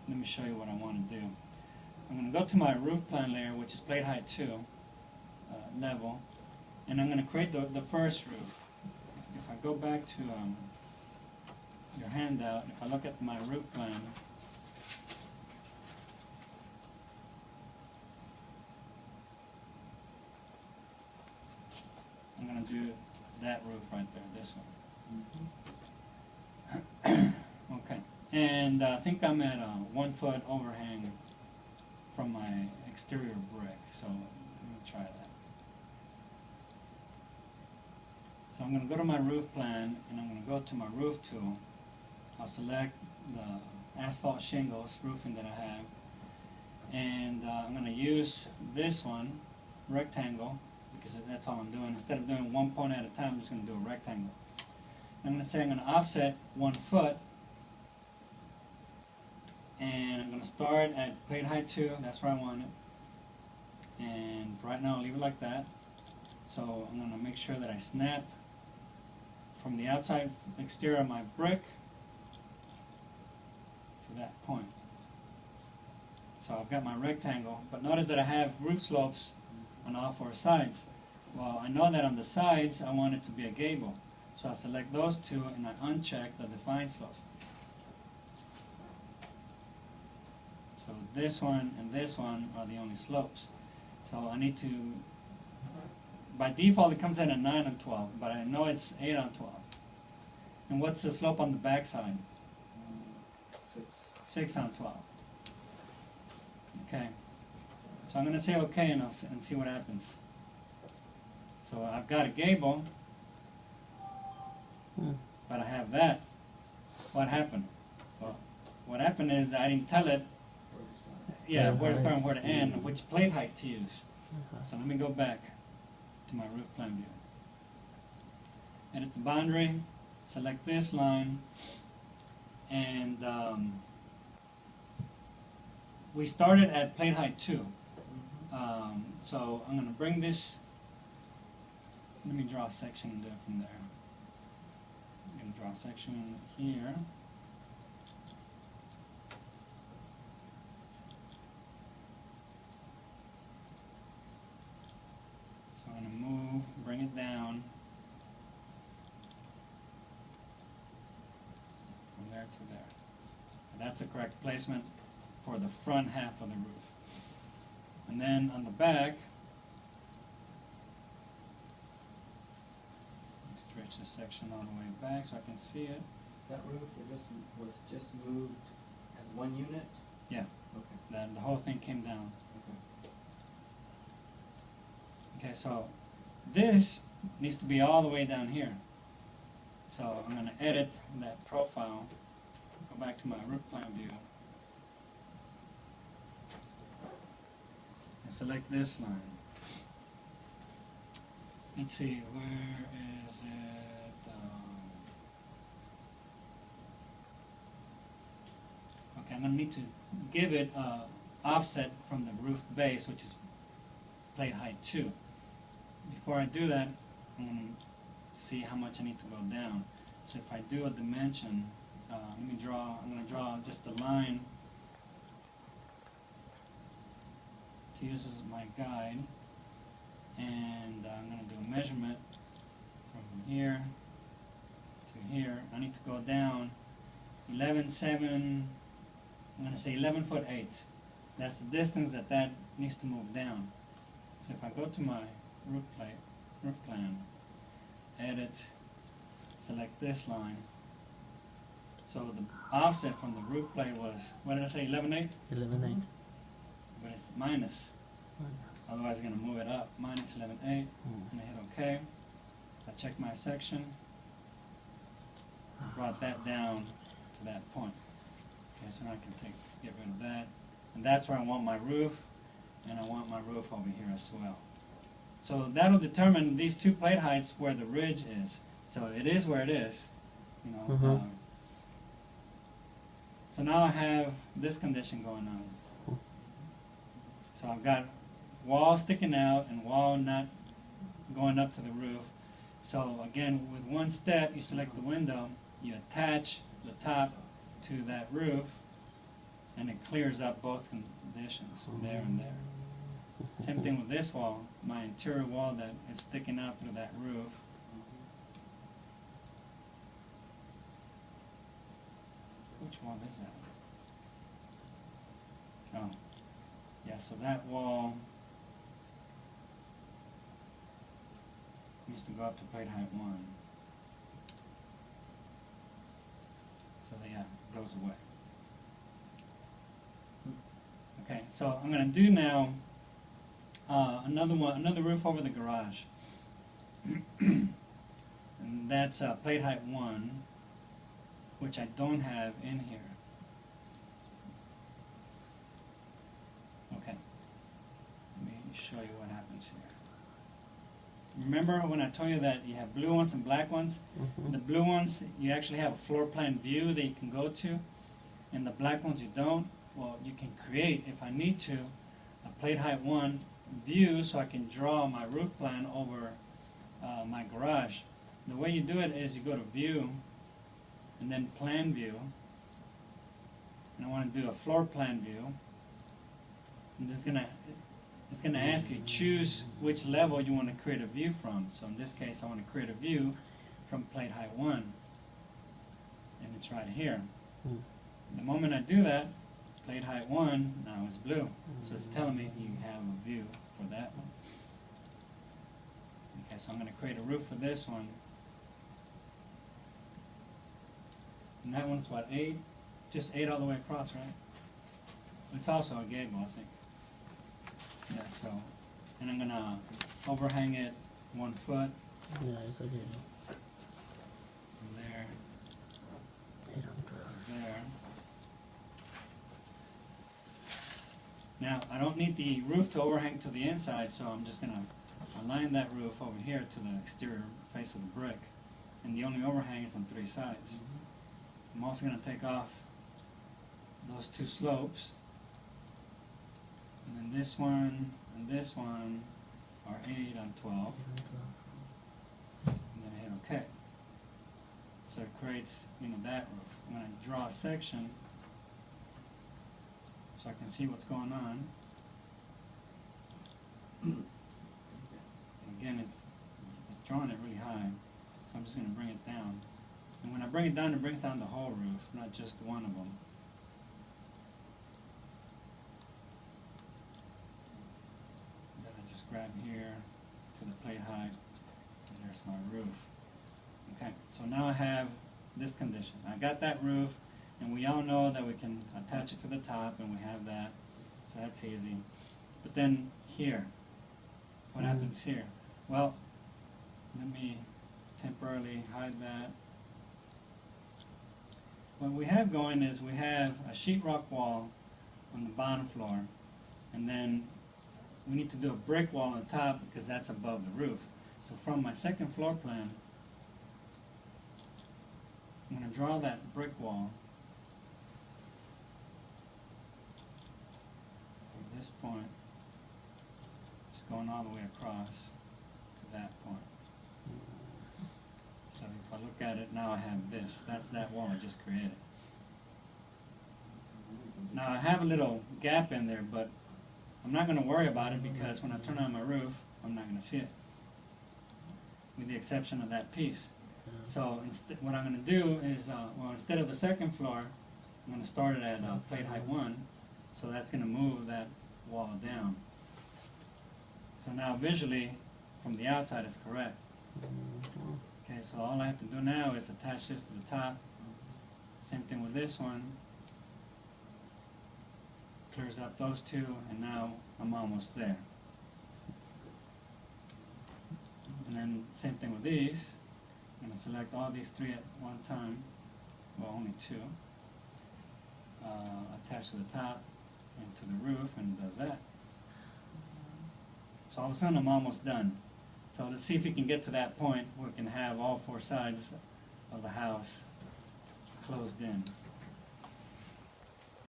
let me show you what I want to do. I'm going to go to my roof plan layer, which is plate height 2 level, and I'm going to create the first roof. If I go back to your handout, if I look at my roof plan, I'm going to do that roof right there, this one. Okay, and I think I'm at a 1 foot overhang from my exterior brick, so let me try that. So I'm going to go to my roof plan, and I'm going to go to my roof tool. I'll select the asphalt shingles roofing that I have, and I'm going to use this one, rectangle, because that's all I'm doing. Instead of doing 1 point at a time, I'm just going to do a rectangle. I'm going to say I'm going to offset 1 foot, and I'm going to start at plate height 2, that's where I want it. And right now I'll leave it like that. So I'm going to make sure that I snap from the outside exterior of my brick to that point. So I've got my rectangle, but notice that I have roof slopes on all 4 sides. Well, I know that on the sides I want it to be a gable. So I select those two and I uncheck the define slopes. So this one and this one are the only slopes. So I need to, by default it comes in at 9 on 12, but I know it's 8 on 12. And what's the slope on the back side? 6 on 12. Okay. So I'm going to say okay and and see what happens. So I've got a gable, but I have that. What happened? Well, what happened is I didn't tell it where to start and where to end, which plate height to use. So let me go back to my roof plan view. Edit the boundary, select this line, and we started at plate height 2. So I'm going to bring this, let me draw a section and do it from there. I'm going to draw a section here. So I'm going to move, bring it down from there to there. And that's the correct placement for the front half of the roof. And then on the back, stretch this section all the way back so I can see it. That roof was just moved as 1 unit? Yeah. Okay. The whole thing came down. Okay. Okay, so this needs to be all the way down here. So I'm going to edit that profile, go back to my roof plan view, and select this line. Let's see, where is it? Okay, I'm going to need to give it offset from the roof base, which is plate height 2. Before I do that, I'm going to see how much I need to go down. So if I do a dimension, I'm going to draw just a line to use as my guide. And I'm going to do a measurement from here to here. I need to go down 11.7, I'm going to say 11 foot 8. That's the distance that needs to move down. So if I go to my roof plan, edit, select this line. So the offset from the roof plate was, what did I say, 11.8? 11.8. But it's minus. Otherwise, I'm going to move it up, minus 11.8, and I hit OK. I check my section, brought that down to that point. Okay, so now I can get rid of that. And that's where I want my roof, and I want my roof over here as well. So that'll determine these 2 plate heights where the ridge is. So it is where it is, you know. So now I have this condition going on. So I've got wall sticking out and wall not going up to the roof. So again, with one step, you select the window, you attach the top to that roof, and it clears up both conditions, there and there. Same thing with this wall, my interior wall that is sticking out through that roof. Which wall is that? Oh, yeah, so that wall needs to go up to plate height 1. So yeah, it goes away. Okay, so I'm gonna do now another roof over the garage. And that's plate height 1, which I don't have in here. Okay, let me show you what happens here. Remember when I told you that you have blue ones and black ones? The blue ones, you actually have a floor plan view that you can go to, and the black ones you don't. Well, you can create, if I need to, a plate height 1 view so I can draw my roof plan over my garage. The way you do it is you go to view and then plan view, and I want to do a floor plan view, and it's gonna ask you choose which level you want to create a view from. So in this case I want to create a view from plate height 1, and it's right here. The moment I do that, plate height 1 now is blue, so it's telling me you have a view for that one. Okay, so I'm going to create a roof for this one. And that one's what, 8? Just 8 all the way across, right? It's also a gable, I think. Yeah, so, and I'm going to overhang it 1 foot Yeah, it's okay. from there to there. Now, I don't need the roof to overhang to the inside, so I'm just going to align that roof over here to the exterior face of the brick. And the only overhang is on 3 sides. I'm also going to take off those 2 slopes. And then this one and this one are 8 on 12. And then I hit OK. So it creates, that roof. I'm going to draw a section so I can see what's going on. And again, it's drawing it really high, so I'm just going to bring it down. And when I bring it down, it brings down the whole roof, not just one of them. Then I just grab here to the plate height, and there's my roof. Okay, so now I have this condition. I got that roof, and we all know that we can attach it to the top, and we have that, so that's easy. But then here, what happens here? Well, let me temporarily hide that. What we have going is we have a sheetrock wall on the bottom floor, and then we need to do a brick wall on top because that's above the roof. So from my second floor plan, I'm going to draw that brick wall from this point, just going all the way across to that point. So if I look at it, now I have this. That's that wall I just created. Now I have a little gap in there, but I'm not going to worry about it because when I turn on my roof, I'm not going to see it, with the exception of that piece. So what I'm going to do is, instead of the second floor, I'm going to start it at plate height 1, so that's going to move that wall down. So now visually, from the outside, it's correct. Okay, so all I have to do now is attach this to the top. Same thing with this one. Clears up those 2, and now I'm almost there. And then same thing with these. I'm going to select all these 3 at one time. Well, only 2. Attach to the top and to the roof, and it does that. So all of a sudden I'm almost done. So let's see if we can get to that point where we can have all 4 sides of the house closed in.